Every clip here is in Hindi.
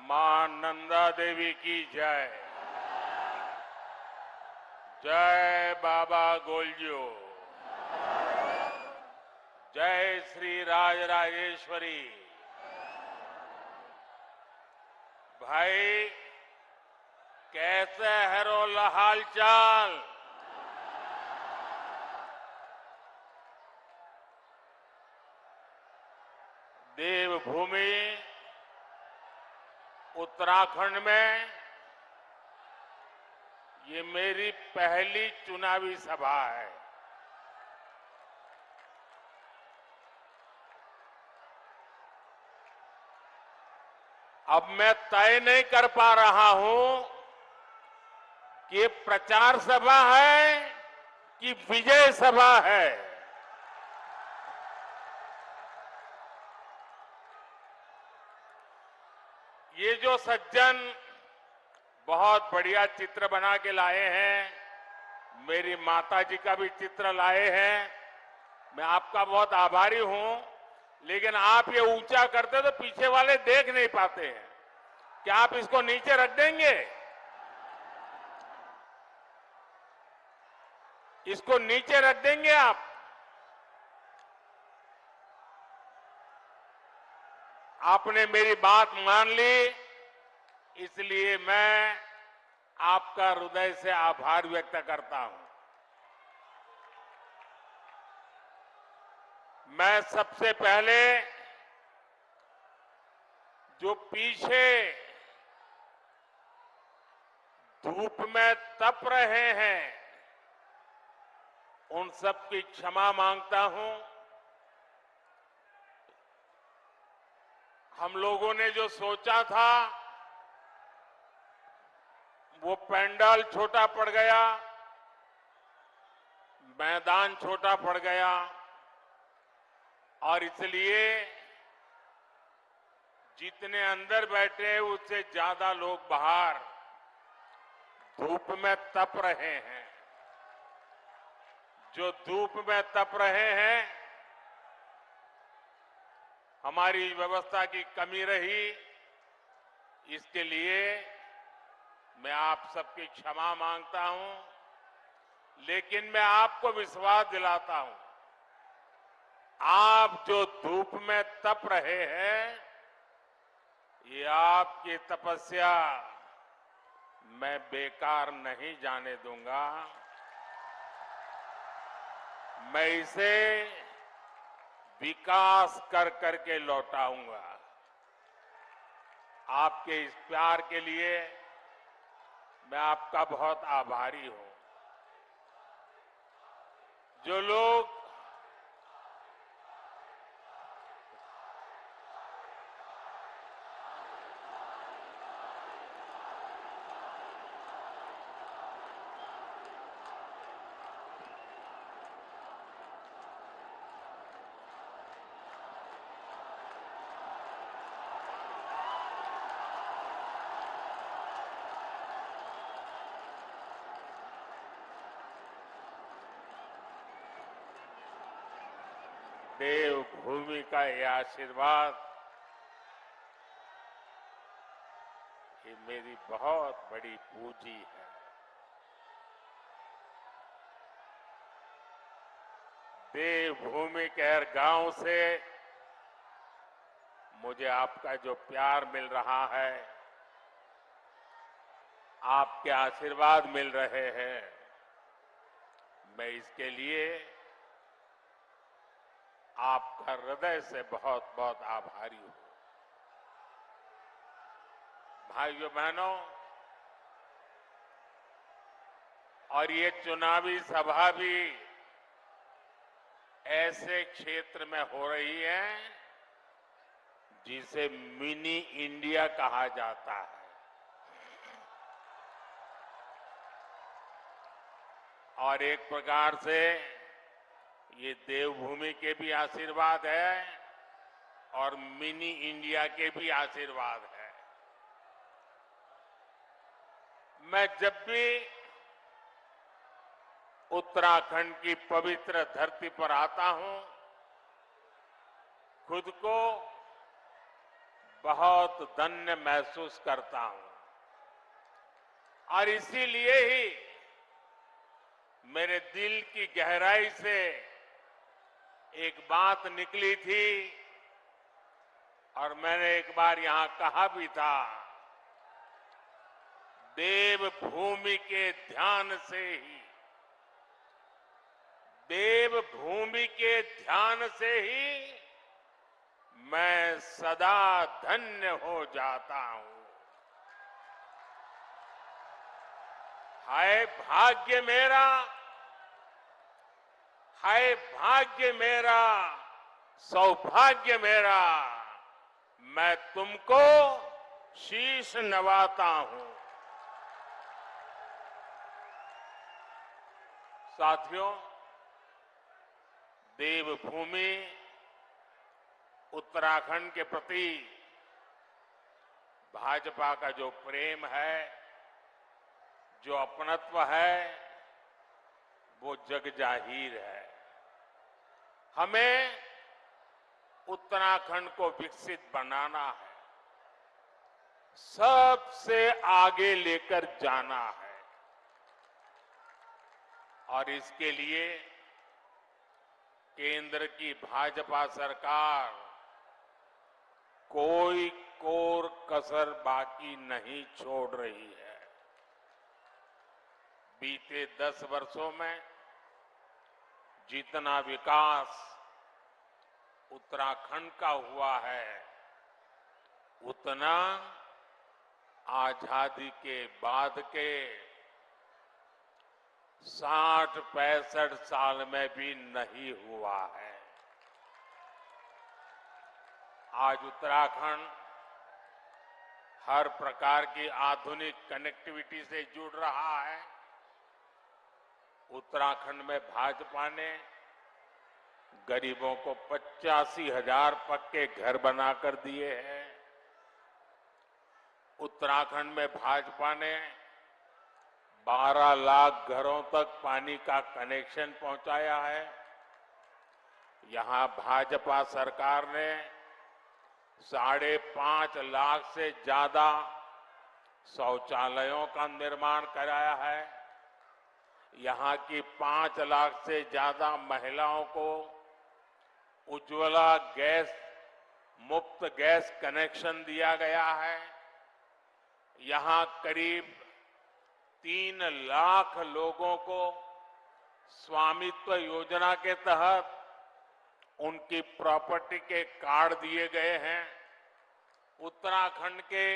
मां नंदा देवी की जय। जय बाबा गोलजू। जय श्री राजराजेश्वरी। भाई कैसे है रोल हाल चाल? देवभूमि उत्तराखंड में ये मेरी पहली चुनावी सभा है। अब मैं तय नहीं कर पा रहा हूं कि ये प्रचार सभा है कि विजय सभा है। ये जो सज्जन बहुत बढ़िया चित्र बना के लाए हैं, मेरी माता जी का भी चित्र लाए हैं, मैं आपका बहुत आभारी हूं। लेकिन आप ये ऊंचा करते तो पीछे वाले देख नहीं पाते हैं। क्या आप इसको नीचे रख देंगे? इसको नीचे रख देंगे आप? आपने मेरी बात मान ली, इसलिए मैं आपका हृदय से आभार व्यक्त करता हूं। मैं सबसे पहले जो पीछे धूप में तप रहे हैं उन सब की क्षमा मांगता हूं। हम लोगों ने जो सोचा था वो पंडाल छोटा पड़ गया, मैदान छोटा पड़ गया और इसलिए जितने अंदर बैठे उससे ज्यादा लोग बाहर धूप में तप रहे हैं। जो धूप में तप रहे हैं, हमारी व्यवस्था की कमी रही, इसके लिए मैं आप सबकी क्षमा मांगता हूं। लेकिन मैं आपको विश्वास दिलाता हूं, आप जो धूप में तप रहे हैं, ये आपकी तपस्या मैं बेकार नहीं जाने दूंगा। मैं इसे विकास कर करके लौटाऊंगा। आपके इस प्यार के लिए मैं आपका बहुत आभारी हूं। जो लोग देवभूमि का ये आशीर्वाद, ये मेरी बहुत बड़ी पूंजी है। देवभूमि के हर गांव से मुझे आपका जो प्यार मिल रहा है, आपके आशीर्वाद मिल रहे हैं, मैं इसके लिए आपका हृदय से बहुत बहुत आभारी हूं। भाइयों बहनों, और ये चुनावी सभा भी ऐसे क्षेत्र में हो रही है जिसे मिनी इंडिया कहा जाता है। और एक प्रकार से ये देवभूमि के भी आशीर्वाद है और मिनी इंडिया के भी आशीर्वाद है। मैं जब भी उत्तराखंड की पवित्र धरती पर आता हूं, खुद को बहुत धन्य महसूस करता हूं और इसीलिए ही मेरे दिल की गहराई से एक बात निकली थी और मैंने एक बार यहां कहा भी था, देवभूमि के ध्यान से ही, देवभूमि के ध्यान से ही मैं सदा धन्य हो जाता हूं। हाय भाग्य मेरा, हाय भाग्य मेरा, सौभाग्य मेरा, मैं तुमको शीश नवाता हूं। साथियों, देवभूमि उत्तराखंड के प्रति भाजपा का जो प्रेम है, जो अपनत्व है, वो जग जाहिर है। हमें उत्तराखंड को विकसित बनाना है, सबसे आगे लेकर जाना है और इसके लिए केंद्र की भाजपा सरकार कोई कोर कसर बाकी नहीं छोड़ रही है। बीते 10 वर्षों में जितना विकास उत्तराखंड का हुआ है, उतना आजादी के बाद के 60-65 साल में भी नहीं हुआ है। आज उत्तराखंड हर प्रकार की आधुनिक कनेक्टिविटी से जुड़ रहा है। उत्तराखंड में भाजपा ने गरीबों को 85,000 पक्के घर बनाकर दिए हैं। उत्तराखंड में भाजपा ने 12 लाख घरों तक पानी का कनेक्शन पहुंचाया है। यहां भाजपा सरकार ने 5.5 लाख से ज्यादा शौचालयों का निर्माण कराया है। यहां की 5 लाख से ज्यादा महिलाओं को उज्ज्वला गैस मुफ्त गैस कनेक्शन दिया गया है। यहां करीब 3 लाख लोगों को स्वामित्व योजना के तहत उनकी प्रॉपर्टी के कार्ड दिए गए हैं। उत्तराखंड के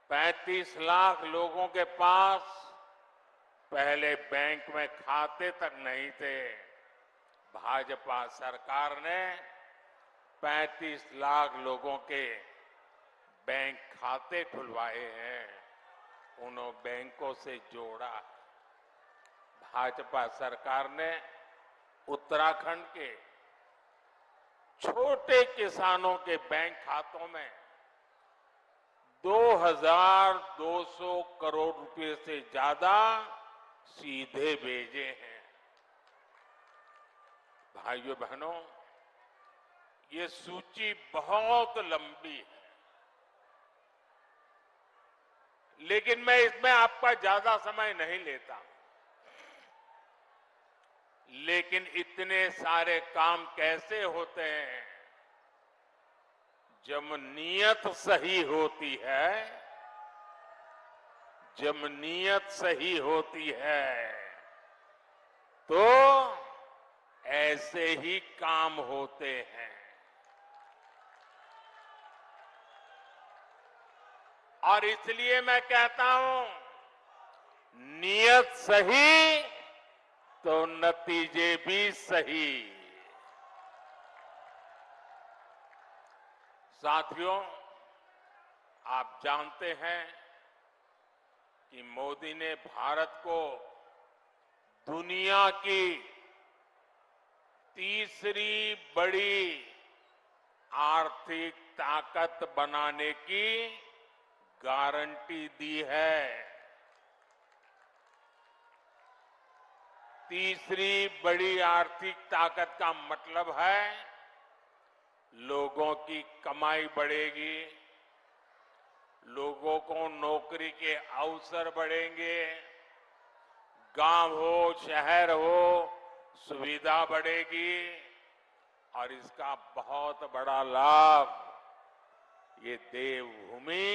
35 लाख लोगों के पास पहले बैंक में खाते तक नहीं थे। भाजपा सरकार ने 35 लाख लोगों के बैंक खाते खुलवाए हैं, उन्होंने बैंकों से जोड़ा। भाजपा सरकार ने उत्तराखंड के छोटे किसानों के बैंक खातों में 2,200 करोड़ रुपए से ज्यादा सीधे भेजे हैं। भाइयों बहनों, ये सूची बहुत लंबी है, लेकिन मैं इसमें आपका ज्यादा समय नहीं लेता। लेकिन इतने सारे काम कैसे होते हैं? जब नीयत सही होती है, जब नीयत सही होती है तो ऐसे ही काम होते हैं। और इसलिए मैं कहता हूं, नीयत सही तो नतीजे भी सही। साथियों, आप जानते हैं कि मोदी ने भारत को दुनिया की तीसरी बड़ी आर्थिक ताकत बनाने की गारंटी दी है। तीसरी बड़ी आर्थिक ताकत का मतलब है लोगों की कमाई बढ़ेगी, लोगों को नौकरी के अवसर बढ़ेंगे, गांव हो शहर हो सुविधा बढ़ेगी और इसका बहुत बड़ा लाभ ये देवभूमि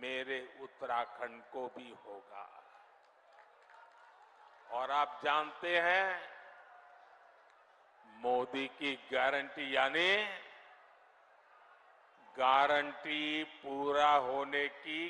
मेरे उत्तराखंड को भी होगा। और आप जानते हैं मोदी की गारंटी यानी गारंटी पूरा होने की